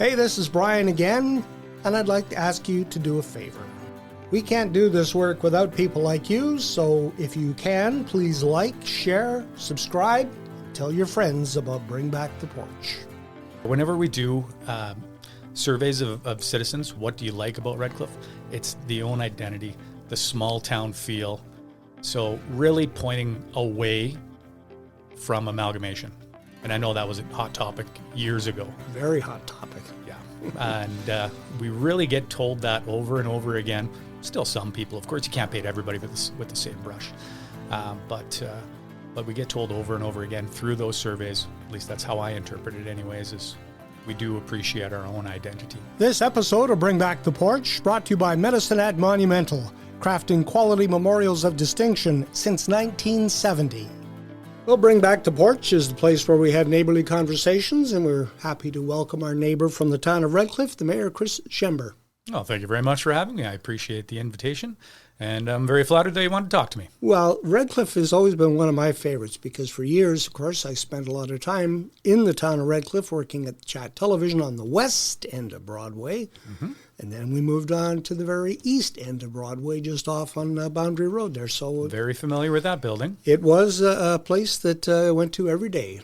Hey, this is Brian again, and I'd like to ask you to do a favor. We can't do this work without people like you, so if you can, please like, share, subscribe, and tell your friends about Bring Back the Porch. Whenever we do surveys of citizens, what do you like about Redcliff? It's the own identity, the small town feel. So really pointing away from amalgamation. And I know that was a hot topic years ago. Very hot topic. Yeah. And we really get told that over and over again. Still some people, of course, you can't paint everybody with the same brush. But we get told over and over again through those surveys, at least that's how I interpret it anyways, is we do appreciate our own identity. This episode of Bring Back the Porch brought to you by Medicine Hat Monumental, crafting quality memorials of distinction since 1970. Well, Bring Back the Porch is the place where we have neighborly conversations, and we're happy to welcome our neighbor from the town of Redcliff, the Mayor Chris Czember. Oh, thank you very much for having me. I appreciate the invitation, and I'm very flattered that you want to talk to me. Well, Redcliff has always been one of my favorites because for years, of course, I spent a lot of time in the town of Redcliff working at Chat Television on the west end of Broadway. Mm-hmm. And then we moved on to the very east end of Broadway, just off on Boundary Road there. So very familiar with that building. It was a place that I went to every day,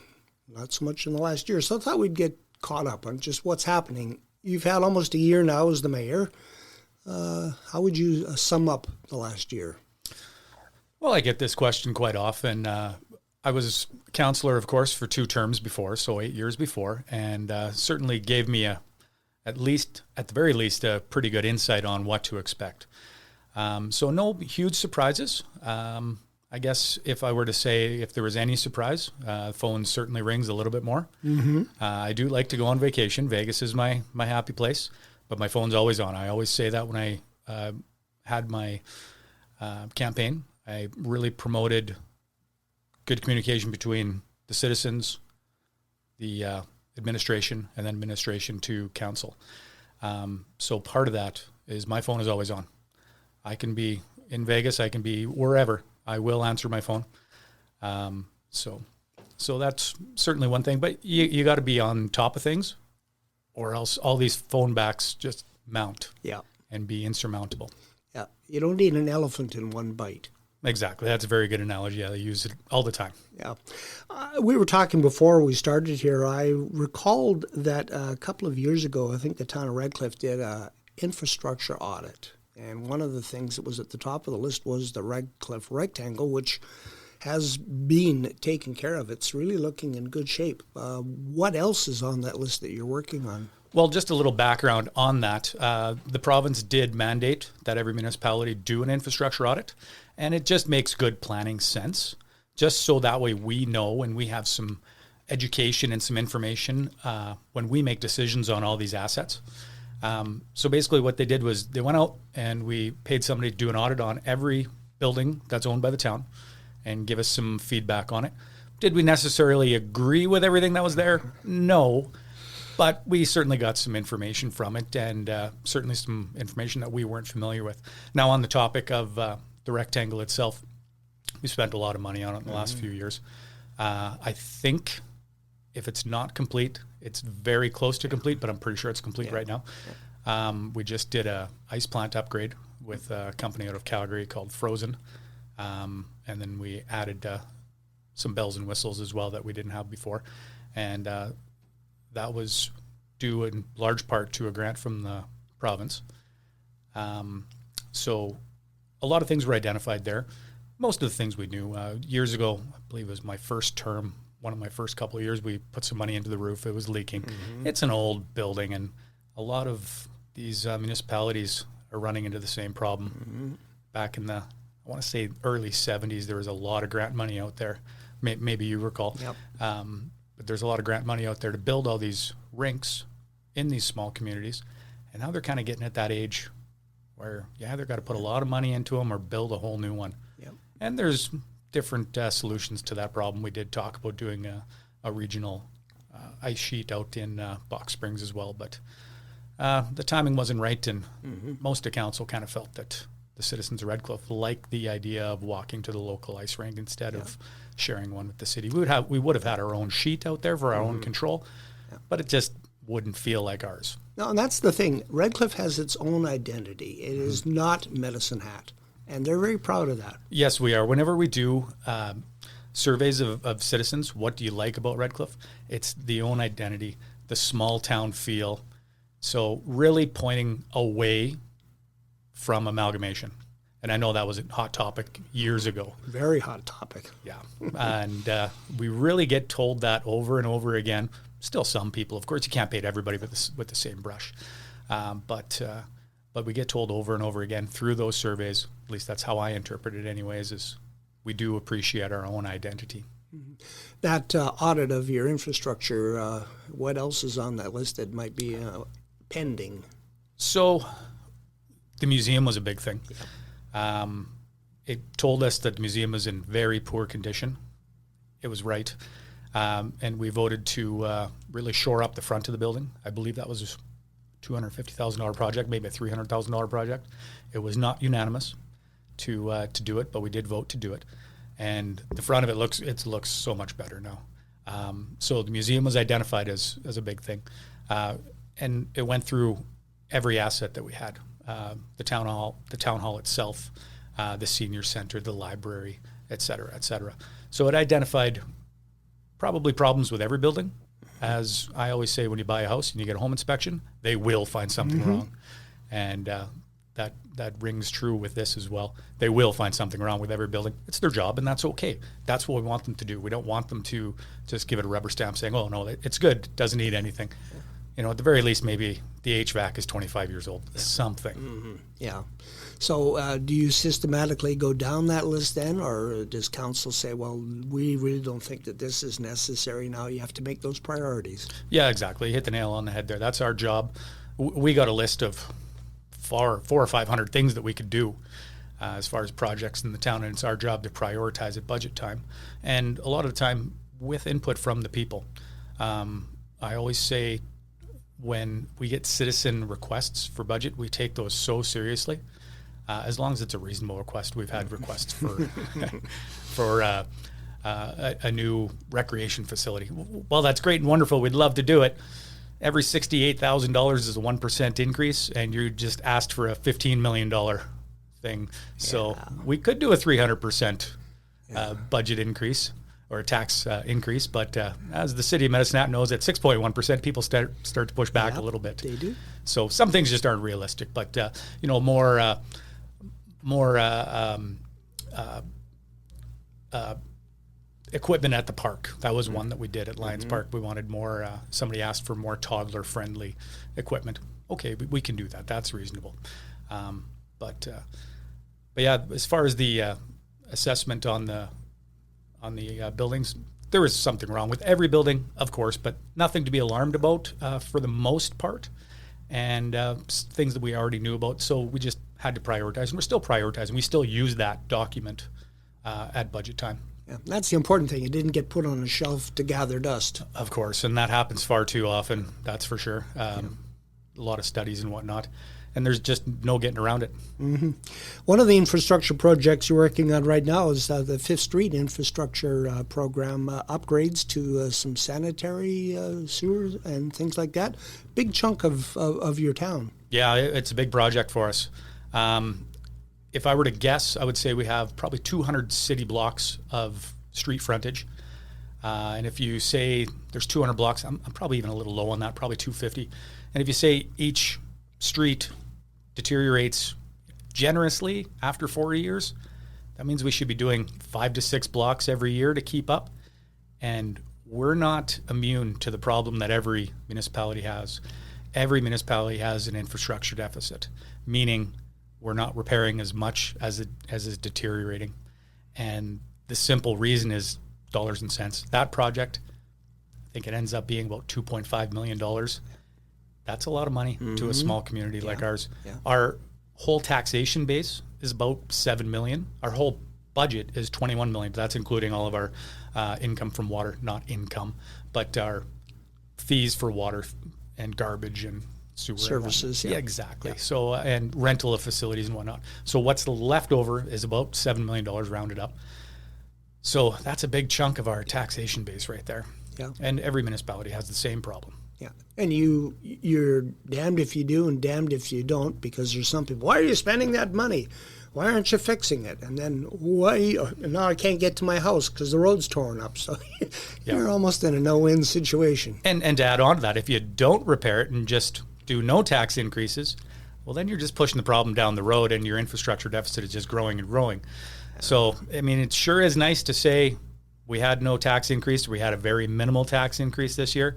not so much in the last year. So I thought we'd get caught up on just what's happening. You've had almost a year now as the mayor. How would you sum up the last year? Well, I get this question quite often. I was councillor, of course, for 2 terms before, so 8 years before, and certainly gave me at the very least, a pretty good insight on what to expect. So no huge surprises. I guess if I were to say if there was any surprise, phone certainly rings a little bit more. Mm-hmm. I do like to go on vacation. Vegas is my happy place, but my phone's always on. I always say that when I had my campaign. I really promoted good communication between the citizens, the administration, and then administration to council. So part of that is my phone is always on. I can be in Vegas, I can be wherever. I will answer my phone. So that's certainly one thing, but you got to be on top of things or else all these phone backs just mount and be insurmountable. Yeah, you don't need an elephant in one bite. Exactly. That's a very good analogy. I use it all the time. Yeah. We were talking before we started here. I recalled that a couple of years ago, I think the town of Redcliff did an infrastructure audit. And one of the things that was at the top of the list was the Redcliff rectangle, which has been taken care of. It's really looking in good shape. What else is on that list that you're working on? Well, just a little background on that. The province did mandate that every municipality do an infrastructure audit, and it just makes good planning sense, just so that way we know and we have some education and some information when we make decisions on all these assets. So basically what they did was they went out and we paid somebody to do an audit on every building that's owned by the town and give us some feedback on it. Did we necessarily agree with everything that was there? No. But we certainly got some information from it, and certainly some information that we weren't familiar with. Now, on the topic of the rectangle itself, we spent a lot of money on it in the last few years. I think if it's not complete, it's very close to complete, but I'm pretty sure it's complete right now. Yeah. We just did a ice plant upgrade with a company out of Calgary called Frozen, and then we added some bells and whistles as well that we didn't have before, and that was due in large part to a grant from the province. So a lot of things were identified there. Most of the things we knew. Years ago, I believe it was my first term, one of my first couple of years, we put some money into the roof. It was leaking. Mm-hmm. It's an old building, and a lot of these municipalities are running into the same problem. Mm-hmm. Back in the, I want to say, early 70s, there was a lot of grant money out there. Maybe you recall. Yep. But there's a lot of grant money out there to build all these rinks in these small communities. And now they're kind of getting at that age where, they've got to put a lot of money into them or build a whole new one. Yep. And there's different solutions to that problem. We did talk about doing a regional ice sheet out in Box Springs as well. But the timing wasn't right, and most of council kind of felt that the citizens of Redcliff like the idea of walking to the local ice rink instead of sharing one with the city. We would have had our own sheet out there for our own control, but it just wouldn't feel like ours. No, and that's the thing. Redcliff has its own identity. It is not Medicine Hat, and they're very proud of that. Yes, we are. Whenever we do surveys of citizens, what do you like about Redcliff? It's the own identity, the small town feel. So really pointing away from amalgamation. And I know that was a hot topic years ago. Very hot topic. Yeah. And we really get told that over and over again. Still some people, of course, you can't paint everybody with the same brush. But we get told over and over again through those surveys, at least that's how I interpret it anyways, is we do appreciate our own identity. That audit of your infrastructure, what else is on that list that might be pending? So the museum was a big thing. Yeah. It told us that the museum was in very poor condition. It was right. And we voted to really shore up the front of the building. I believe that was a $250,000 project, maybe a $300,000 project. It was not unanimous to do it, but we did vote to do it. And the front of it looks so much better now. So the museum was identified as a big thing. And it went through every asset that we had. The town hall itself, the senior center, the library, et cetera, et cetera. So it identified probably problems with every building. As I always say, when you buy a house and you get a home inspection, they will find something wrong. And that rings true with this as well. They will find something wrong with every building. It's their job, and that's okay. That's what we want them to do. We don't want them to just give it a rubber stamp saying, oh, no, it's good, it doesn't need anything. You know, at the very least, maybe the HVAC is 25 years old, something. Mm-hmm. Yeah. So do you systematically go down that list then, or does council say, well, we really don't think that this is necessary now? You have to make those priorities. Yeah, exactly. You hit the nail on the head there. That's our job. We got a list of 400 or 500 things that we could do as far as projects in the town, and it's our job to prioritize at budget time. And a lot of the time with input from the people. I always say, when we get citizen requests for budget, we take those so seriously. As long as it's a reasonable request. We've had requests for a new recreation facility. Well, that's great and wonderful. We'd love to do it. Every $68,000 is a 1% increase, and you just asked for a $15 million thing. So we could do a 300% budget increase or a tax increase, but as the city of Medicine Hat knows, at 6.1%, people start to push back a little bit. They do. So some things just aren't realistic, but more equipment at the park. That was one that we did at Lions Park. We wanted more. Somebody asked for more toddler-friendly equipment. Okay, we can do that. That's reasonable. But yeah, as far as the assessment on the buildings, there was something wrong with every building, of course, but nothing to be alarmed about for the most part, and things that we already knew about. So we just had to prioritize, and we're still prioritizing. We still use that document at budget time. Yeah, that's the important thing. It didn't get put on a shelf to gather dust. Of course, and that happens far too often, that's for sure. A lot of studies and whatnot, and there's just no getting around it. Mm-hmm. One of the infrastructure projects you're working on right now is the 5th Street infrastructure program, upgrades to some sanitary sewers and things like that. Big chunk of your town. Yeah, it's a big project for us. If I were to guess, I would say we have probably 200 city blocks of street frontage. And if you say there's 200 blocks, I'm probably even a little low on that, probably 250. And if you say each street deteriorates generously after 40 years, that means we should be doing 5 to 6 blocks every year to keep up. And we're not immune to the problem that every municipality has. Every municipality has an infrastructure deficit, meaning we're not repairing as much as is deteriorating. And the simple reason is dollars and cents. That project, I think it ends up being about $2.5 million. That's a lot of money to a small community like ours. Yeah. Our whole taxation base is about $7 million. Our whole budget is $21 million. That's including all of our income from water, not income, but our fees for water and garbage and sewer services. Yeah, exactly. Yeah. So and rental of facilities and whatnot. So what's left over is about $7 million rounded up. So that's a big chunk of our taxation base right there. Yeah. And every municipality has the same problem. Yeah, and you're damned if you do and damned if you don't, because there's some people, why are you spending that money? Why aren't you fixing it? And then now I can't get to my house because the road's torn up. So you're almost in a no-win situation. And to add on to that, if you don't repair it and just do no tax increases, well, then you're just pushing the problem down the road and your infrastructure deficit is just growing and growing. So, I mean, it sure is nice to say we had no tax increase. We had a very minimal tax increase this year.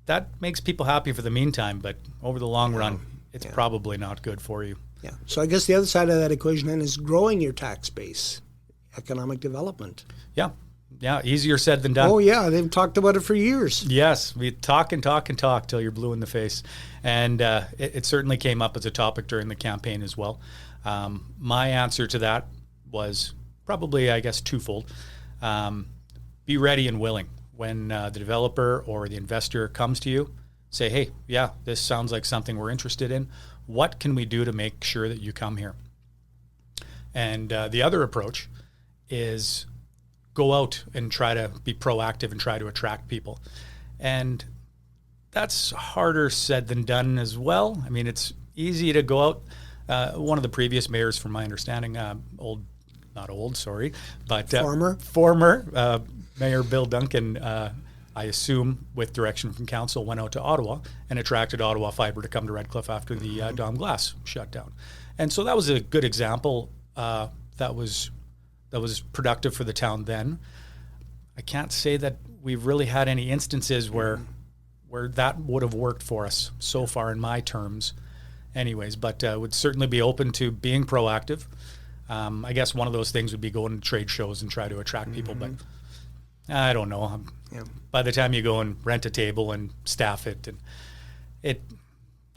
That makes people happy for the meantime, but over the long run, it's probably not good for you. Yeah. So I guess the other side of that equation then is growing your tax base, economic development. Yeah. Yeah. Easier said than done. Oh, yeah. They've talked about it for years. Yes. We talk and talk and talk till you're blue in the face. And it certainly came up as a topic during the campaign as well. My answer to that was probably, I guess, twofold. Be ready and willing. When the developer or the investor comes to you, say, hey, yeah, this sounds like something we're interested in. What can we do to make sure that you come here? And the other approach is go out and try to be proactive and try to attract people. And that's harder said than done as well. I mean, it's easy to go out. One of the previous mayors, from my understanding, former Mayor Bill Duncan, I assume, with direction from council, went out to Ottawa and attracted Ottawa Fibre to come to Redcliffe after the Dom Glass shut down. And so that was a good example that was productive for the town then. I can't say that we've really had any instances where that would have worked for us so far in my terms anyways, but would certainly be open to being proactive. I guess one of those things would be going to trade shows and try to attract people, but I don't know. By the time you go and rent a table and staff it,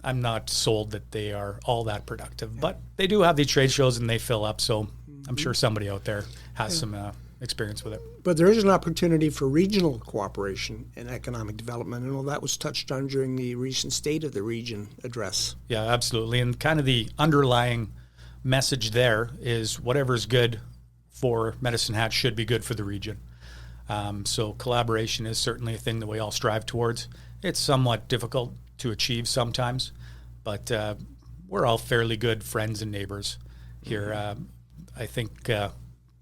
I'm not sold that they are all that productive. But they do have these trade shows and they fill up, so I'm sure somebody out there has some experience with it. But there is an opportunity for regional cooperation in economic development, and that was touched on during the recent State of the Region address. Yeah, absolutely. And kind of the underlying message there is whatever's good for Medicine Hat should be good for the region. So collaboration is certainly a thing that we all strive towards. It's somewhat difficult to achieve sometimes, but we're all fairly good friends and neighbors here. I think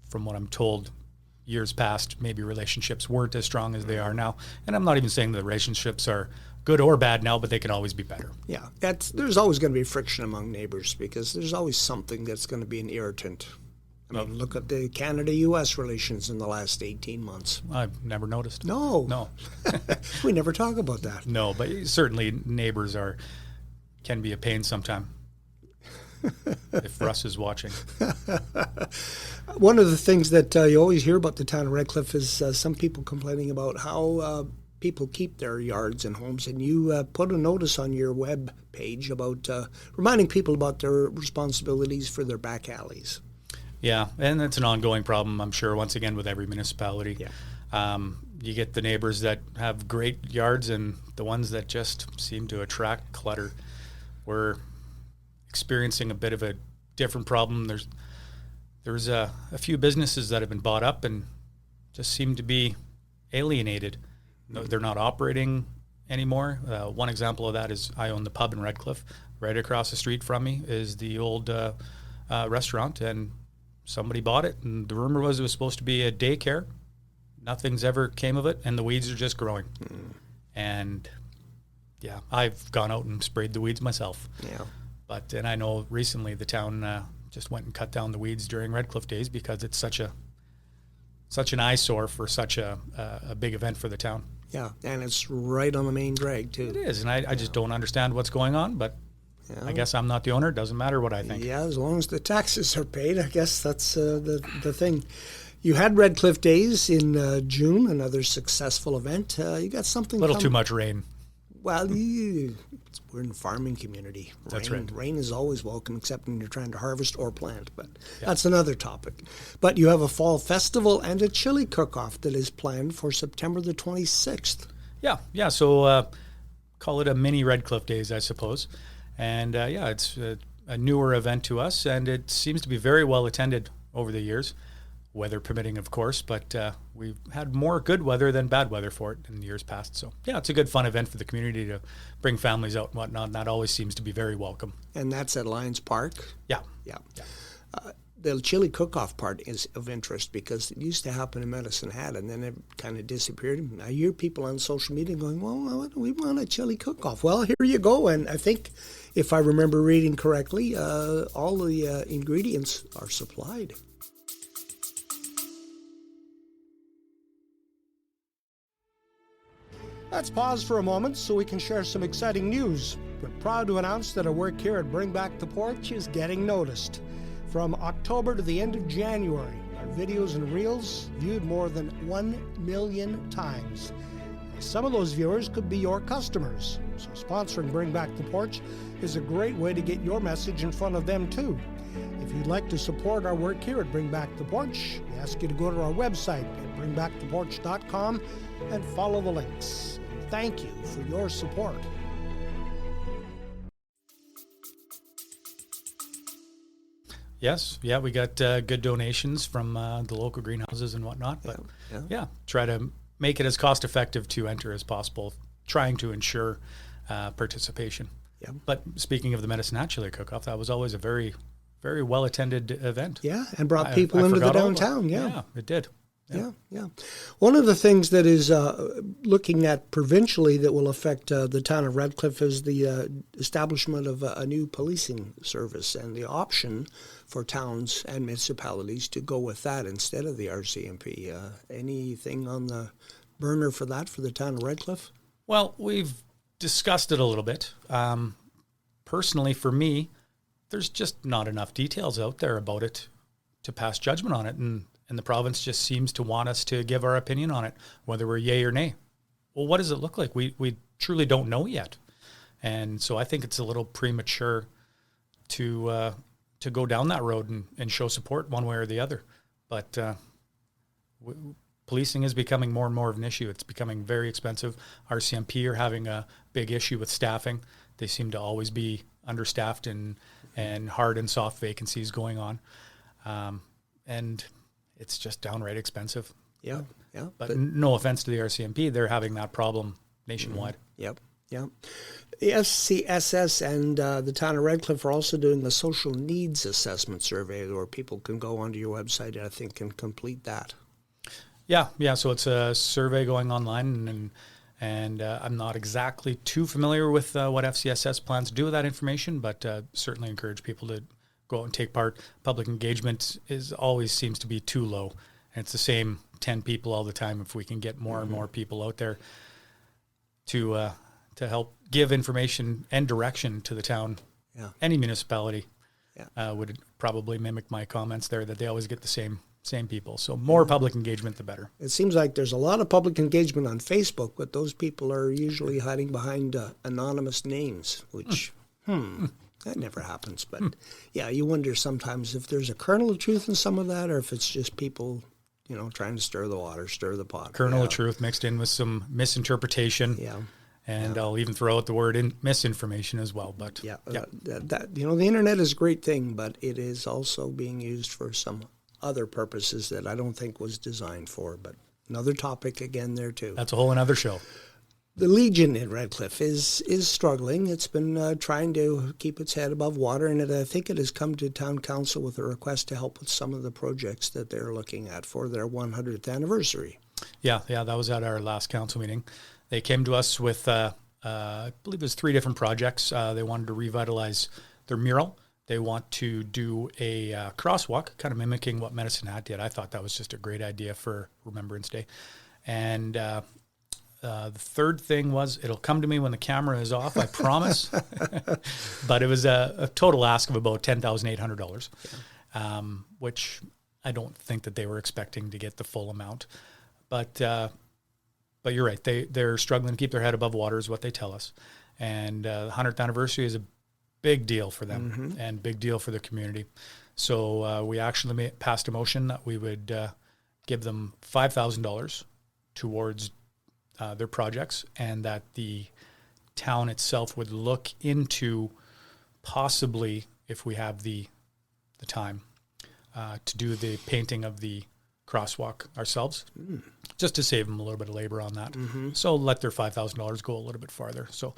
from what I'm told, years past, maybe relationships weren't as strong as they are now. And I'm not even saying the relationships are good or bad now, but they can always be better. Yeah, there's always going to be friction among neighbors because there's always something that's going to be an irritant. I mean, look at the Canada-U.S. relations in the last 18 months. I've never noticed. No. We never talk about that. No, but certainly neighbors can be a pain sometime. If Russ is watching. One of the things that you always hear about the town of Redcliffe is some people complaining about how people keep their yards and homes, and you put a notice on your web page about reminding people about their responsibilities for their back alleys. Yeah, and it's an ongoing problem, I'm sure, once again, with every municipality. Yeah. You get the neighbors that have great yards and the ones that just seem to attract clutter. We're experiencing a bit of a different problem. There's a few businesses that have been bought up and just seem to be alienated. They're not operating anymore. One example of that is I own the pub in Redcliffe. Right across the street from me is the old restaurant, and somebody bought it, and the rumor was it was supposed to be a daycare. Nothing's ever came of it, and the weeds are just growing. And yeah, I've gone out and sprayed the weeds myself. Yeah. And I know recently the town just went and cut down the weeds during Redcliffe Days because it's such an eyesore for such a big event for the town. Yeah, and it's right on the main drag too. It is, and I just don't understand what's going on, but I guess I'm not the owner. It doesn't matter what I think. Yeah, as long as the taxes are paid, I guess that's the thing. You had Redcliffe Days in June, another successful event. You got something. A little too much rain. Well, we're in a farming community. That's right. Rain is always welcome, except when you're trying to harvest or plant, but that's another topic. But you have a fall festival and a chili cook-off that is planned for September the 26th. Yeah. So call it a mini Redcliffe Days, I suppose. And it's a newer event to us, and it seems to be very well attended over the years. weather permitting, of course, but we've had more good weather than bad weather for it in the years past. So, yeah, it's a good, fun event for the community to bring families out and whatnot, and that always seems to be very welcome. And that's at Lions Park? Yeah. Yeah. The chili cook-off part is of interest because it used to happen in Medicine Hat and then it kind of disappeared. I hear people on social media going, well, we want a chili cook-off. Well, here you go. And I think, if I remember reading correctly, all the ingredients are supplied. Let's pause for a moment so we can share some exciting news. We're proud to announce that our work here at Bring Back the Porch is getting noticed. From October to the end of January, our videos and reels viewed more than 1 million times. Some of those viewers could be your customers, so sponsoring Bring Back the Porch is a great way to get your message in front of them too. If you'd like to support our work here at Bring Back the Porch, we ask you to go to our website at bringbacktheporch.com and follow the links. Thank you for your support. Yes, yeah, we got good donations from the local greenhouses and whatnot, but yeah, try to make it as cost effective to enter as possible, trying to ensure participation. Yeah. But speaking of the Medicine Hat Chili Cook-Off, that was always a very, very well attended event. Yeah, and brought people into the downtown. Yeah, it did. Yeah. One of the things that is looking at provincially that will affect the town of Redcliff is the establishment of a new policing service and the option for towns and municipalities to go with that instead of the RCMP. Anything on the burner for that for the town of Redcliff? Well, we've discussed it a little bit. Personally, for me, there's just not enough details out there about it to pass judgment on it, and the province just seems to want us to give our opinion on it, whether we're yay or nay. Well, what does it look like? We truly don't know yet. And so I think it's a little premature to go down that road and show support one way or the other. But policing is becoming more and more of an issue. It's becoming very expensive. RCMP are having a big issue with staffing. They seem to always be understaffed and hard and soft vacancies going on. And it's just downright expensive. Yeah. But no offense to the RCMP, they're having that problem nationwide. Yep. The SCSS and the town of Redcliff are also doing a social needs assessment survey where people can go onto your website, I think, and complete that. Yeah. So it's a survey going online, and I'm not exactly too familiar with what FCSS plans to do with that information, but certainly encourage people to go out and take part. Public engagement always seems to be too low, and it's the same 10 people all the time. If we can get more and more people out there to help give information and direction to the town, any municipality would probably mimic my comments there that they always get the same people. So more public engagement, the better. It seems like there's a lot of public engagement on Facebook, but those people are usually hiding behind anonymous names, which, that never happens. But yeah, you wonder sometimes if there's a kernel of truth in some of that, or if it's just people, trying to stir the water, stir the pot. Kernel of truth mixed in with some misinterpretation. Yeah. And I'll even throw out the word misinformation as well. But the internet is a great thing, but it is also being used for some other purposes that I don't think was designed for. But another topic again there too. That's a whole another show. The Legion in Redcliff is struggling. It's been trying to keep its head above water, and I think it has come to town council with a request to help with some of the projects that they're looking at for their 100th anniversary. Yeah, that was at our last council meeting. They came to us with, I believe it was 3 different projects. They wanted to revitalize their mural. They want to do a crosswalk, kind of mimicking what Medicine Hat did. I thought that was just a great idea for Remembrance Day. And the third thing was, it'll come to me when the camera is off, I promise. But it was a total ask of about $10,800, which I don't think that they were expecting to get the full amount. But you're right. They're struggling to keep their head above water is what they tell us. And the 100th anniversary is a big deal for them and big deal for the community. So we actually passed a motion that we would give them $5,000 towards their projects, and that the town itself would look into possibly, if we have the time, to do the painting of the crosswalk ourselves, just to save them a little bit of labor on that. So let their $5,000 go a little bit farther. So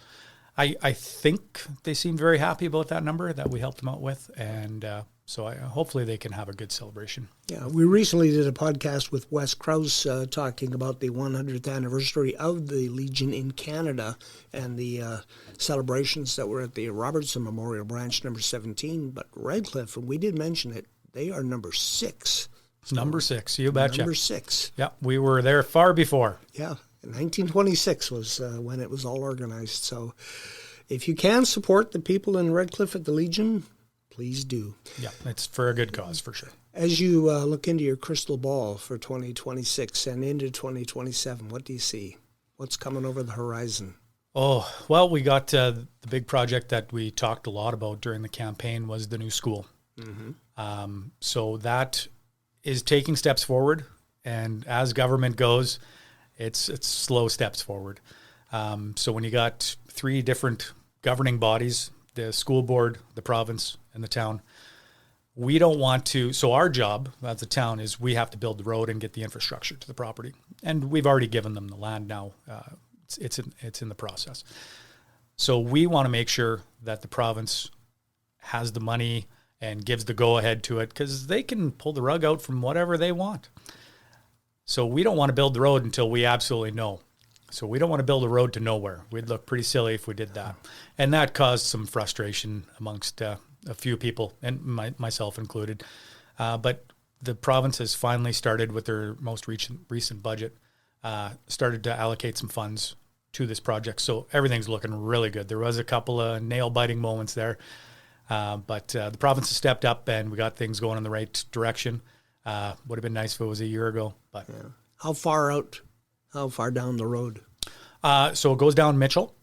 I think they seem very happy about that number that we helped them out with. And so hopefully they can have a good celebration. Yeah, we recently did a podcast with Wes Krause talking about the 100th anniversary of the Legion in Canada and the celebrations that were at the Robertson Memorial Branch number 17. But Redcliff, and we did mention it, they are number 6. Number 6, you betcha. Number 6. Yeah, we were there far before. Yeah, 1926 was when it was all organized. So if you can support the people in Redcliff at the Legion, please do. Yeah, it's for a good cause, for sure. As you look into your crystal ball for 2026 and into 2027, what do you see? What's coming over the horizon? Oh, well, we got the big project that we talked a lot about during the campaign was the new school. So that is taking steps forward, and as government goes, it's slow steps forward. So when you got 3 different governing bodies, the school board, the province, and the town, we don't want to. So our job as a town is we have to build the road and get the infrastructure to the property, and we've already given them the land now. It's in the process. So we want to make sure that the province has the money and gives the go-ahead to it, because they can pull the rug out from whatever they want. So we don't want to build the road until we absolutely know. So we don't want to build a road to nowhere. We'd look pretty silly if we did that. And that caused some frustration amongst a few people, and myself included. But the province has finally started with their most recent budget, started to allocate some funds to this project. So everything's looking really good. There was a couple of nail-biting moments there. But the province has stepped up, and we got things going in the right direction. Would have been nice if it was a year ago. But yeah. How far down the road? So it goes down Mitchell,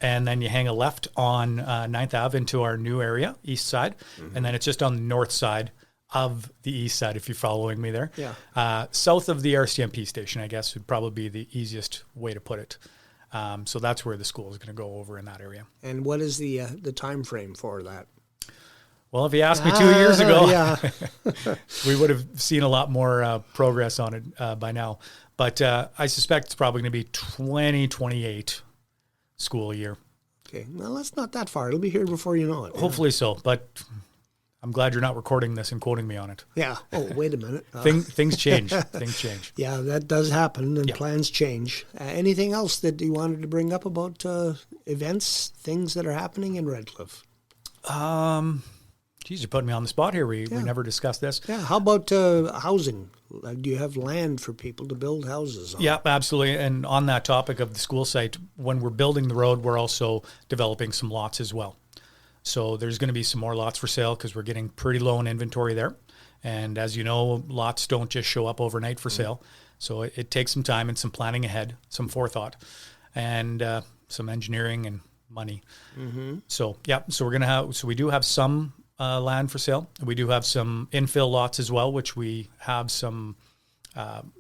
and then you hang a left on 9th Ave into our new area, east side, and then it's just on the north side of the east side, if you're following me there. South of the RCMP station, I guess, would probably be the easiest way to put it. So that's where the school is going to go over in that area. And what is the time frame for that? Well, if you asked me 2 years ago, we would have seen a lot more progress on it by now. But I suspect it's probably going to be 2028 school year. Okay. Well, that's not that far. It'll be here before you know it. Hopefully so. But I'm glad you're not recording this and quoting me on it. Yeah. Oh, wait a minute. Things change. Things change. Yeah, that does happen, and plans change. Anything else that you wanted to bring up about events, things that are happening in Redcliff? Geez, you're putting me on the spot here. We never discussed this. Yeah. How about housing? Do you have land for people to build houses on? Yeah, absolutely. And on that topic of the school site, when we're building the road, we're also developing some lots as well. So there's going to be some more lots for sale because we're getting pretty low in inventory there. And as you know, lots don't just show up overnight for sale. So it takes some time and some planning ahead, some forethought, and some engineering and money. So, so we're going to have, so we do have some land for sale. We do have some infill lots as well, which we have some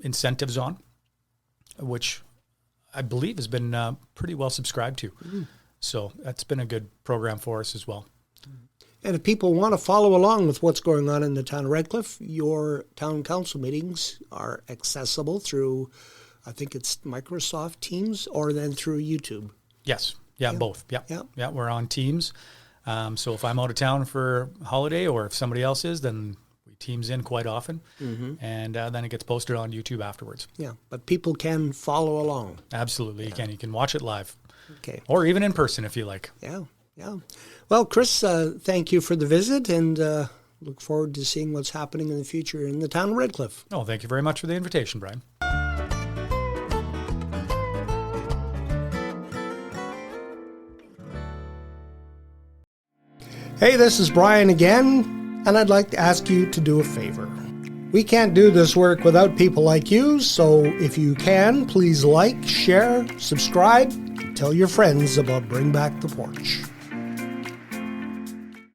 incentives on, which I believe has been pretty well subscribed to. So that's been a good program for us as well. And if people want to follow along with what's going on in the town of Redcliff, your town council meetings are accessible through, I think it's Microsoft Teams, or then through YouTube. Yes. Yeah, both. Yeah, we're on Teams. So if I'm out of town for a holiday, or if somebody else is, then we Teams in quite often. And then it gets posted on YouTube afterwards. Yeah, but people can follow along. Absolutely, you can. You can watch it live. Okay. Or even in person if you like. Yeah. Well, Chris, thank you for the visit, and look forward to seeing what's happening in the future in the town of Redcliff. Oh, thank you very much for the invitation, Brian. Hey, this is Brian again, and I'd like to ask you to do a favor. We can't do this work without people like you, so if you can, please like, share, subscribe, and tell your friends about Bring Back the Porch.